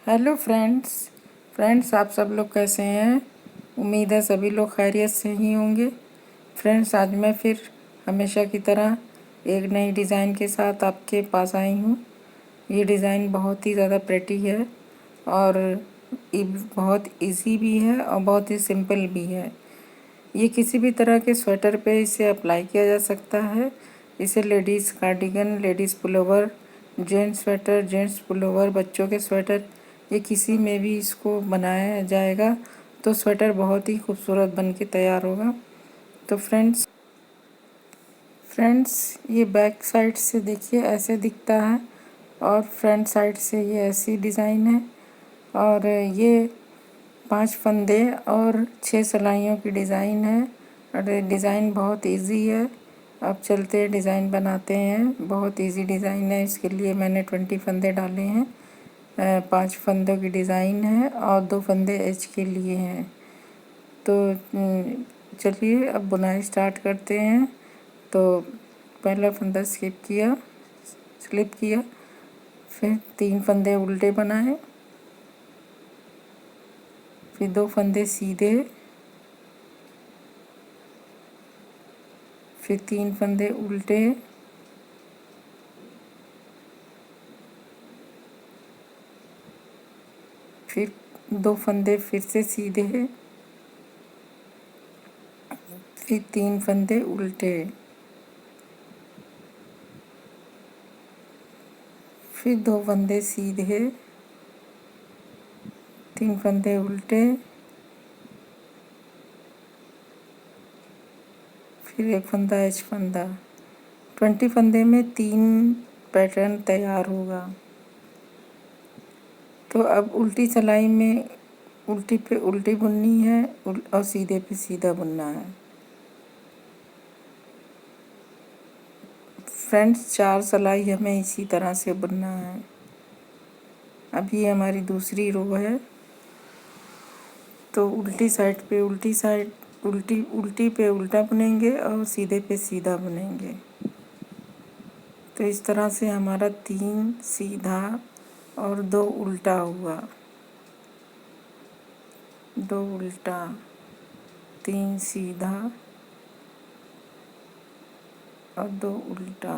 Hello friends आप सब लोग कैसे हैं। उम्मीद है सभी लोग खैरियत से ही होंगे। फ्रेंड्स आज मैं फिर हमेशा की तरह एक नई डिज़ाइन के साथ आपके पास आई हूँ। ये डिज़ाइन बहुत ही ज़्यादा प्रेटी है और बहुत इजी भी है और बहुत ही सिंपल भी है। ये किसी भी तरह के स्वेटर पे इसे अप्लाई किया जा सकता है। इसे ladies cardigan, ladies pullover, gents sweater, gents pullover, बच्चों के स्वेटर, ये किसी में भी इसको बनाया जाएगा तो स्वेटर बहुत ही खूबसूरत बन के तैयार होगा। तो फ्रेंड्स ये बैक साइड से देखिए ऐसे दिखता है और फ्रंट साइड से ये ऐसी डिज़ाइन है और ये 5 फंदे और 6 सिलाइयों की डिज़ाइन है और डिज़ाइन बहुत इजी है। अब चलते हैं डिज़ाइन बनाते हैं। बहुत इजी डिज़ाइन है, इसके लिए मैंने 20 फंदे डाले हैं। 5 फंदों की डिज़ाइन है और 2 फंदे एज के लिए हैं। तो चलिए अब बुनाई स्टार्ट करते हैं। तो पहला फंदा स्लिप किया, फिर 3 फंदे उल्टे बनाए, फिर 2 फंदे सीधे, फिर 3 फंदे उल्टे, फिर 2 फंदे फिर से सीधे, फिर 3 फंदे उल्टे, फिर 2 फंदे सीधे, 3 फंदे उल्टे, फिर 1 फंदा एच फंदा। 20 फंदे में 3 पैटर्न तैयार होगा। तो अब उल्टी सिलाई में उल्टी पे उल्टी बुननी है और सीधे पे सीधा बुनना है। फ्रेंड्स 4 सिलाई हमें इसी तरह से बुनना है। अब ये हमारी दूसरी रो है। तो उल्टी साइड पे उल्टी पे उल्टा बुनेंगे और सीधे पे सीधा बुनेंगे। तो इस तरह से हमारा 3 सीधा और 2 उल्टा हुआ, 2 उल्टा, 3 सीधा और 2 उल्टा।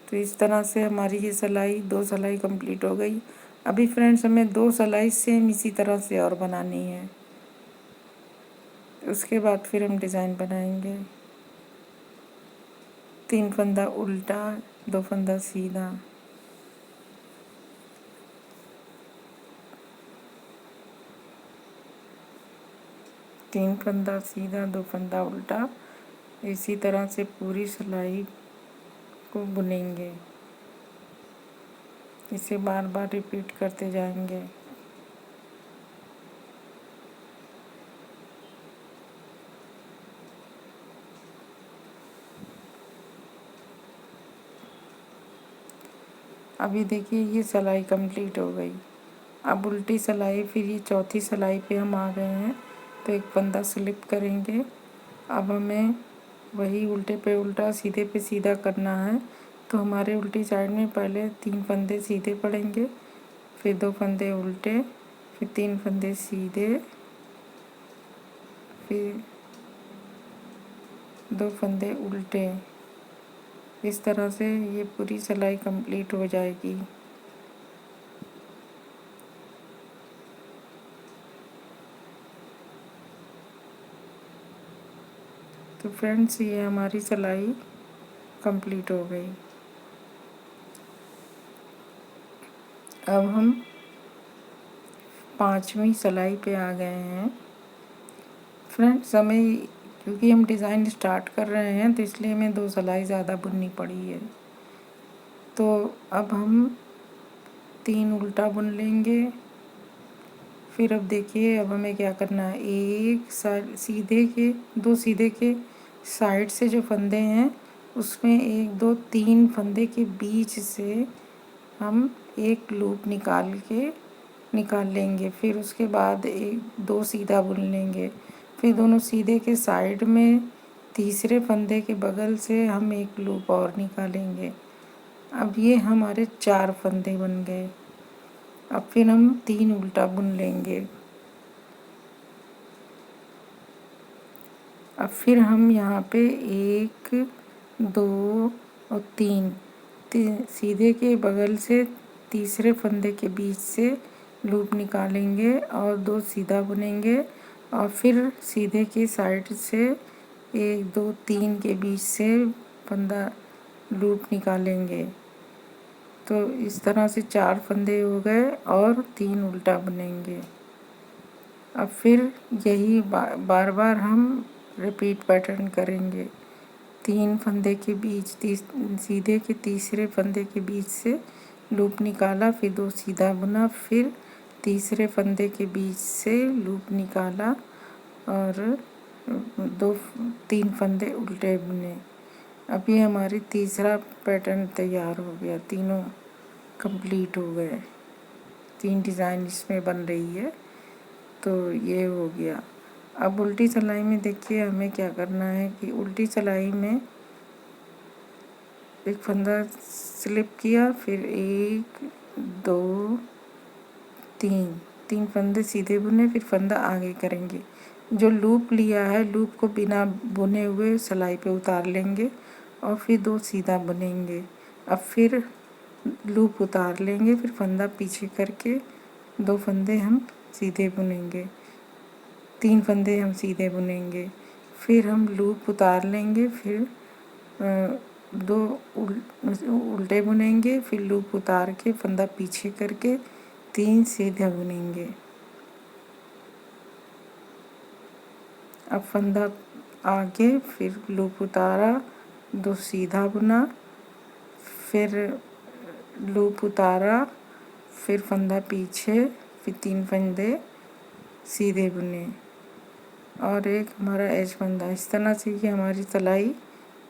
तो इस तरह से हमारी ये सिलाई 2 सिलाई कंप्लीट हो गई। अभी फ्रेंड्स हमें 2 सिलाई सेम इसी तरह से और बनानी है। उसके बाद फिर हम डिज़ाइन बनाएंगे। 3 फंदा उल्टा, 2 फंदा सीधा, तीन फंदा सीधा, 2 फंदा उल्टा। इसी तरह से पूरी सिलाई को बुनेंगे। इसे बार बार रिपीट करते जाएंगे। अभी देखिए ये सिलाई कंप्लीट हो गई। अब उल्टी सिलाई, फिर ये चौथी सिलाई पे हम आ गए हैं। तो 1 फंदा स्लिप करेंगे। अब हमें वही उल्टे पे उल्टा सीधे पे सीधा करना है। तो हमारे उल्टी साइड में पहले 3 फंदे सीधे पड़ेंगे, फिर 2 फंदे उल्टे, फिर 3 फंदे सीधे, फिर 2 फंदे उल्टे। इस तरह से ये पूरी सिलाई कंप्लीट हो जाएगी। तो फ्रेंड्स ये हमारी सिलाई कंप्लीट हो गई। अब हम 5वीं सिलाई पे आ गए हैं। फ्रेंड्स हमें, क्योंकि हम डिज़ाइन स्टार्ट कर रहे हैं तो इसलिए हमें 2 सिलाई ज़्यादा बुननी पड़ी है। तो अब हम 3 उल्टा बुन लेंगे। फिर अब देखिए अब हमें क्या करना है। एक साइड सीधे के, 2 सीधे के साइड से जो फंदे हैं उसमें 1 2 3 फंदे के बीच से हम एक लूप निकाल लेंगे। फिर उसके बाद 1 2 सीधा बुन लेंगे। फिर दोनों सीधे के साइड में तीसरे फंदे के बगल से हम एक लूप और निकालेंगे। अब ये हमारे 4 फंदे बन गए। अब फिर हम 3 उल्टा बुन लेंगे। अब फिर हम यहाँ पे 1 2 और 3 सीधे के बगल से तीसरे फंदे के बीच से लूप निकालेंगे और 2 सीधा बुनेंगे और फिर सीधे की साइड से 1 2 3 के बीच से फंदा लूप निकालेंगे। तो इस तरह से 4 फंदे हो गए और 3 उल्टा बुनेंगे। अब फिर यही बार बार हम रिपीट पैटर्न करेंगे। 3 फंदे के बीच सीधे के तीसरे फंदे के बीच से लूप निकाला, फिर 2 सीधा बुना, फिर तीसरे फंदे के बीच से लूप निकाला और 3 फंदे उल्टे बुने। अभी हमारी तीसरा पैटर्न तैयार हो गया, तीनों कंप्लीट हो गए। 3 डिज़ाइन इसमें बन रही है, तो ये हो गया। अब उल्टी सिलाई में देखिए हमें क्या करना है कि उल्टी सिलाई में एक फंदा स्लिप किया, फिर 1 2 3 फंदे सीधे बुने, फिर फंदा आगे करेंगे। जो लूप लिया है लूप को बिना बुने हुए सिलाई पे उतार लेंगे और फिर 2 सीधा बुनेंगे। अब फिर लूप उतार लेंगे, फिर फंदा पीछे करके 2 फंदे हम सीधे बुनेंगे, 3 फंदे हम सीधे बुनेंगे, फिर हम लूप उतार लेंगे, फिर 2 उल्टे बुनेंगे, फिर लूप उतार के फंदा पीछे करके 3 सीधे बुनेंगे। अब फंदा आगे, फिर लूप उतारा, 2 सीधा बुना, फिर लूप उतारा, फिर फंदा पीछे, फिर 3 फंदे सीधे बुने और एक हमारा एज फंदा। इस तरह से ये हमारी सिलाई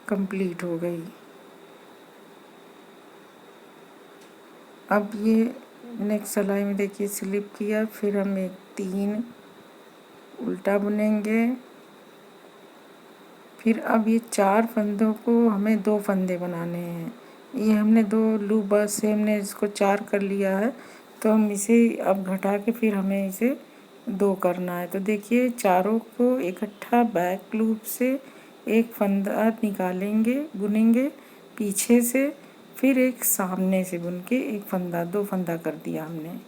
कंप्लीट हो गई। अब ये नेक्स्ट सिलाई में देखिए स्लिप किया, फिर हम 3 उल्टा बुनेंगे, फिर अब ये 4 फंदों को हमें 2 फंदे बनाने हैं। ये हमने 2 लूप बस से हमने इसको 4 कर लिया है, तो हम इसे अब घटा के फिर हमें इसे 2 करना है। तो देखिए चारों को इकट्ठा बैक लूप से एक फंदा निकालेंगे, बुनेंगे पीछे से, फिर एक सामने से बुन के एक फंदा, 2 फंदा कर दिया हमने।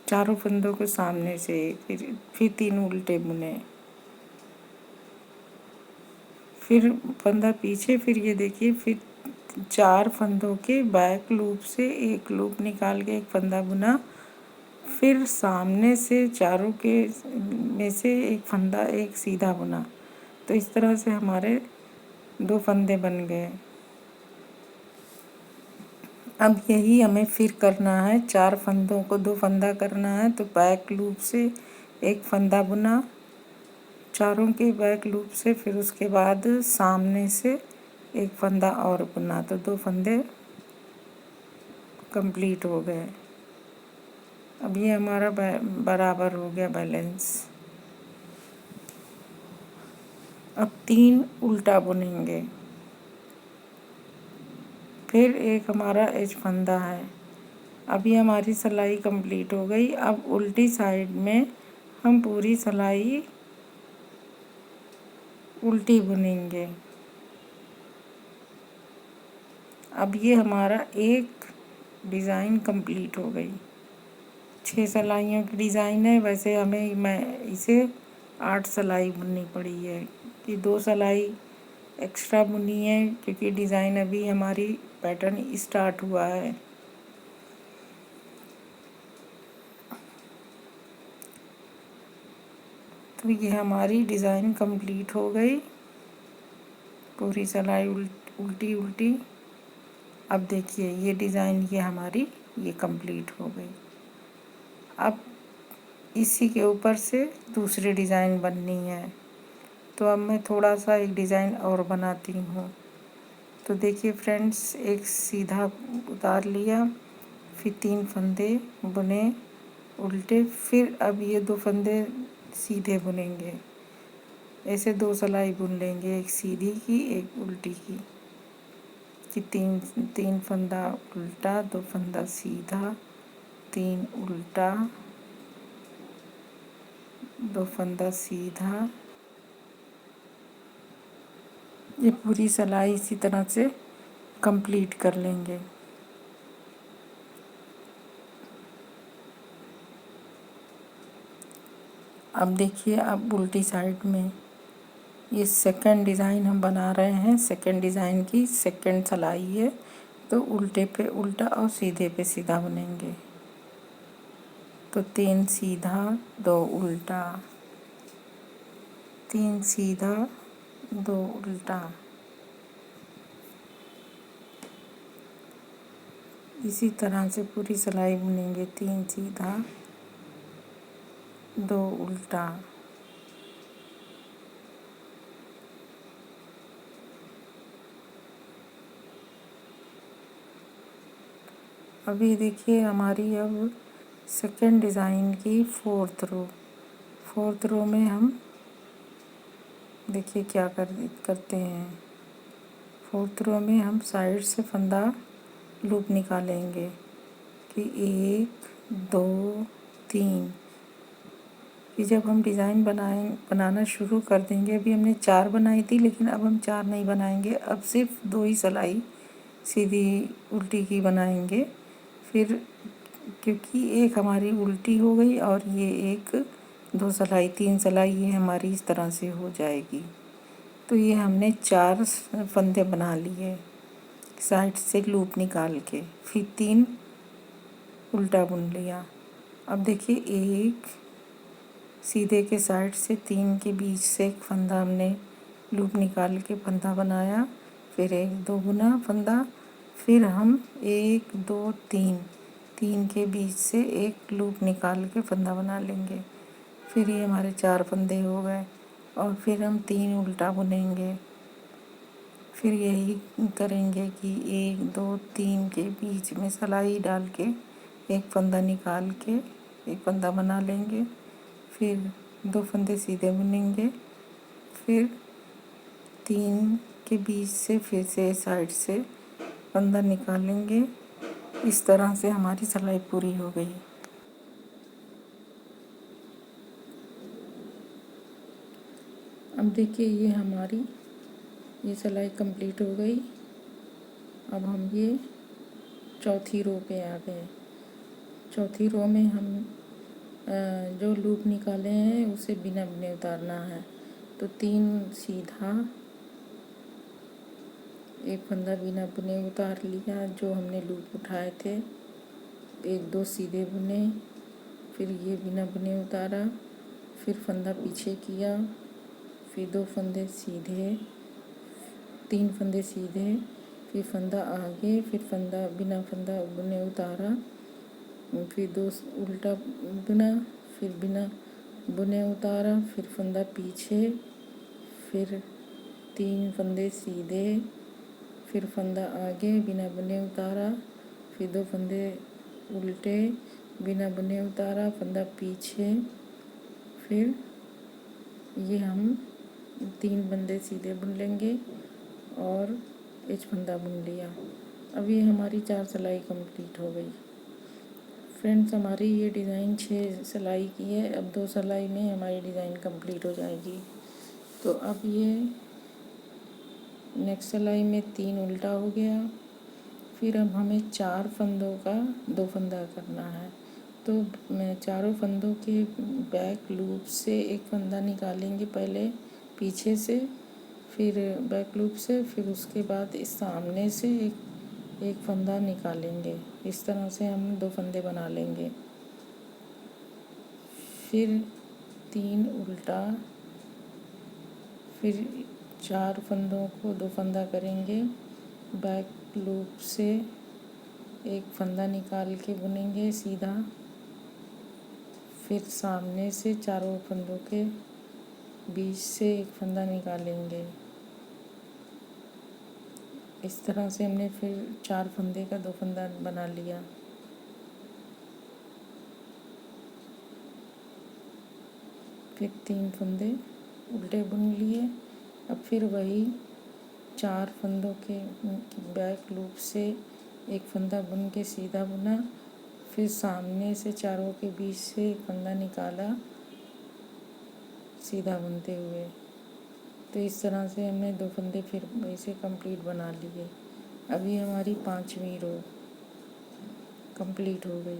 चारों फंदों को सामने से, फिर 3 उल्टे बुने, फिर फंदा पीछे, फिर ये देखिए फिर 4 फंदों के बैक लूप से एक लूप निकाल के एक फंदा बुना, फिर सामने से चारों के में से एक फंदा एक सीधा बुना। तो इस तरह से हमारे 2 फंदे बन गए। अब यही हमें फिर करना है, 4 फंदों को 2 फंदा करना है। तो बैक लूप से एक फंदा बुना, चारों के बैक लूप से, फिर उसके बाद सामने से एक फंदा और बुना, तो 2 फंदे कंप्लीट हो गए। अब ये हमारा बराबर हो गया बैलेंस। अब 3 उल्टा बुनेंगे, फिर एक हमारा एज फंदा है। अभी हमारी सिलाई कंप्लीट हो गई। अब उल्टी साइड में हम पूरी सिलाई उल्टी बुनेंगे। अब ये हमारा एक डिज़ाइन कंप्लीट हो गई। 6 सिलाइयों की डिज़ाइन है, वैसे मैं इसे 8 सिलाई बुननी पड़ी है कि 2 सिलाई एक्स्ट्रा बुनी है क्योंकि डिज़ाइन अभी हमारी पैटर्न स्टार्ट हुआ है। तो ये हमारी डिज़ाइन कंप्लीट हो गई, पूरी सिलाई उल्टी उल्टी। अब देखिए ये डिज़ाइन ये हमारी ये कंप्लीट हो गई। अब इसी के ऊपर से दूसरी डिज़ाइन बननी है, तो अब मैं थोड़ा सा एक डिज़ाइन और बनाती हूँ। तो देखिए फ्रेंड्स, एक सीधा उतार लिया, फिर 3 फंदे बुने उल्टे, फिर अब ये 2 फंदे सीधे बुनेंगे। ऐसे 2 सिलाई बुन लेंगे, एक सीधी की एक उल्टी की। फिर तीन तीन फंदा उल्टा, 2 फंदा सीधा, 3 उल्टा, 2 फंदा सीधा। ये पूरी सिलाई इसी तरह से कंप्लीट कर लेंगे। अब देखिए, अब उल्टी साइड में ये सेकंड डिज़ाइन हम बना रहे हैं। सेकंड डिज़ाइन की सेकंड सिलाई है, तो उल्टे पे उल्टा और सीधे पे सीधा बुनेंगे। तो 3 सीधा, 2 उल्टा, 3 सीधा, 2 उल्टा। इसी तरह से पूरी सिलाई बुनेंगे। 3 सीधा, 2 उल्टा। अभी देखिए हमारी अब सेकंड डिज़ाइन की फोर्थ रो में हम देखिए क्या करते हैं। फोर्थ रो में हम साइड से फंदा लूप निकालेंगे कि 1 2 3। कि जब हम डिज़ाइन बनाना शुरू कर देंगे, अभी हमने 4 बनाई थी, लेकिन अब हम 4 नहीं बनाएंगे, अब सिर्फ 2 ही सिलाई सीधी उल्टी की बनाएंगे। फिर क्योंकि एक हमारी उल्टी हो गई और ये एक 2 सिलाई 3 सिलाई ये हमारी इस तरह से हो जाएगी। तो ये हमने 4 फंदे बना लिए साइड से लूप निकाल के, फिर 3 उल्टा बुन लिया। अब देखिए, एक सीधे के साइड से 3 के बीच से एक फंदा हमने लूप निकाल के फंदा बनाया, फिर 1 2 बुना फंदा, फिर हम 1 2 3 के बीच से एक लूप निकाल के फंदा बना लेंगे। फिर ये हमारे 4 फंदे हो गए और फिर हम 3 उल्टा बुनेंगे। फिर यही करेंगे कि 1 2 3 के बीच में सिलाई डाल के एक फंदा निकाल के एक फंदा बना लेंगे। फिर 2 फंदे सीधे बुनेंगे, फिर 3 के बीच से फिर से साइड से फंदा निकालेंगे। इस तरह से हमारी सिलाई पूरी हो गई। अब देखिए, ये सिलाई कंप्लीट हो गई। अब हम ये चौथी रो पे आ गए। चौथी रो में हम जो लूप निकाले हैं उसे बिना बुने उतारना है। तो 3 सीधा, एक फंदा बिना बुने उतार लिया जो हमने लूप उठाए थे। 1 2 सीधे बुने, फिर ये बिना बुने उतारा, फिर फंदा पीछे किया, फिर 2 फंदे सीधे, 3 फंदे सीधे, फिर फंदा आगे, फिर फंदा बिना फंदा बुने उतारा, फिर 2 उल्टा बुना, फिर बिना बुने उतारा, फिर फंदा पीछे, फिर 3 फंदे सीधे, फिर फंदा आगे बिना बुने उतारा, फिर 2 फंदे उल्टे बिना बुने उतारा, फंदा पीछे, फिर ये हम 3 फंदे सीधे बुन लेंगे और एक फंदा बुन लिया। अब ये हमारी 4 सिलाई कंप्लीट हो गई। फ्रेंड्स, हमारी ये डिज़ाइन 6 सिलाई की है। अब 2 सिलाई में हमारी डिज़ाइन कंप्लीट हो जाएगी। तो अब ये नेक्स्ट सिलाई में 3 उल्टा हो गया। फिर अब हमें 4 फंदों का 2 फंदा करना है। तो मैं चारों फंदों के बैक लूप से एक फंदा निकालेंगे पहले पीछे से, फिर बैक लूप से, फिर उसके बाद इस सामने से एक फंदा निकालेंगे। इस तरह से हम 2 फंदे बना लेंगे। फिर 3 उल्टा, फिर 4 फंदों को 2 फंदा करेंगे। बैक लूप से एक फंदा निकाल के बुनेंगे सीधा, फिर सामने से चारों फंदों के बीच से एक फंदा निकालेंगे। इस तरह से हमने फिर 4 फंदे का 2 फंदा बना लिया। फिर 3 फंदे उल्टे बुन लिए। अब फिर वही 4 फंदों के बैक लूप से एक फंदा बुन के सीधा बुना, फिर सामने से चारों के बीच से एक फंदा निकाला सीधा बुनते हुए। तो इस तरह से हमने 2 फंदे फिर ऐसे कंप्लीट बना लिए। अभी हमारी 5वीं रो कंप्लीट हो गई।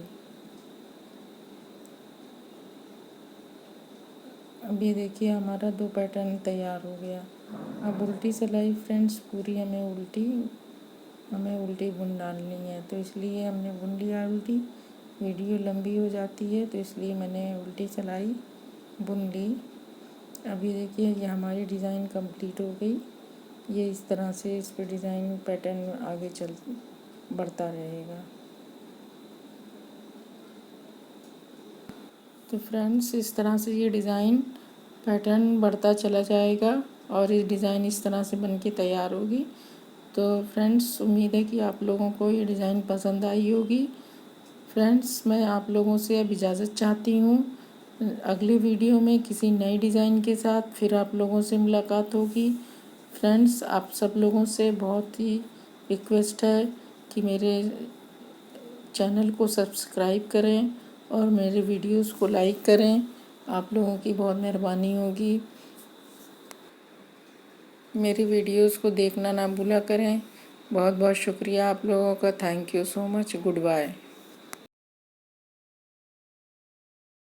अभी देखिए हमारा 2 पैटर्न तैयार हो गया। अब उल्टी सिलाई फ्रेंड्स पूरी हमें उल्टी बुन डालनी है, तो इसलिए हमने बुन लिया उल्टी। वीडियो लंबी हो जाती है तो इसलिए मैंने उल्टी सिलाई बुन ली। अभी देखिए ये हमारी डिज़ाइन कंप्लीट हो गई। ये इस तरह से इस पर डिज़ाइन पैटर्न आगे बढ़ता रहेगा। तो फ्रेंड्स इस तरह से ये डिज़ाइन पैटर्न बढ़ता चला जाएगा और ये डिज़ाइन इस तरह से बन के तैयार होगी। तो फ्रेंड्स उम्मीद है कि आप लोगों को ये डिज़ाइन पसंद आई होगी। फ्रेंड्स मैं आप लोगों से अब इजाज़त चाहती हूँ। अगले वीडियो में किसी नए डिज़ाइन के साथ फिर आप लोगों से मुलाकात होगी। फ्रेंड्स आप सब लोगों से बहुत ही रिक्वेस्ट है कि मेरे चैनल को सब्सक्राइब करें और मेरे वीडियोस को लाइक करें। आप लोगों की बहुत मेहरबानी होगी। मेरी वीडियोस को देखना ना भूला करें। बहुत बहुत शुक्रिया आप लोगों का। Thank you so much. Good bye.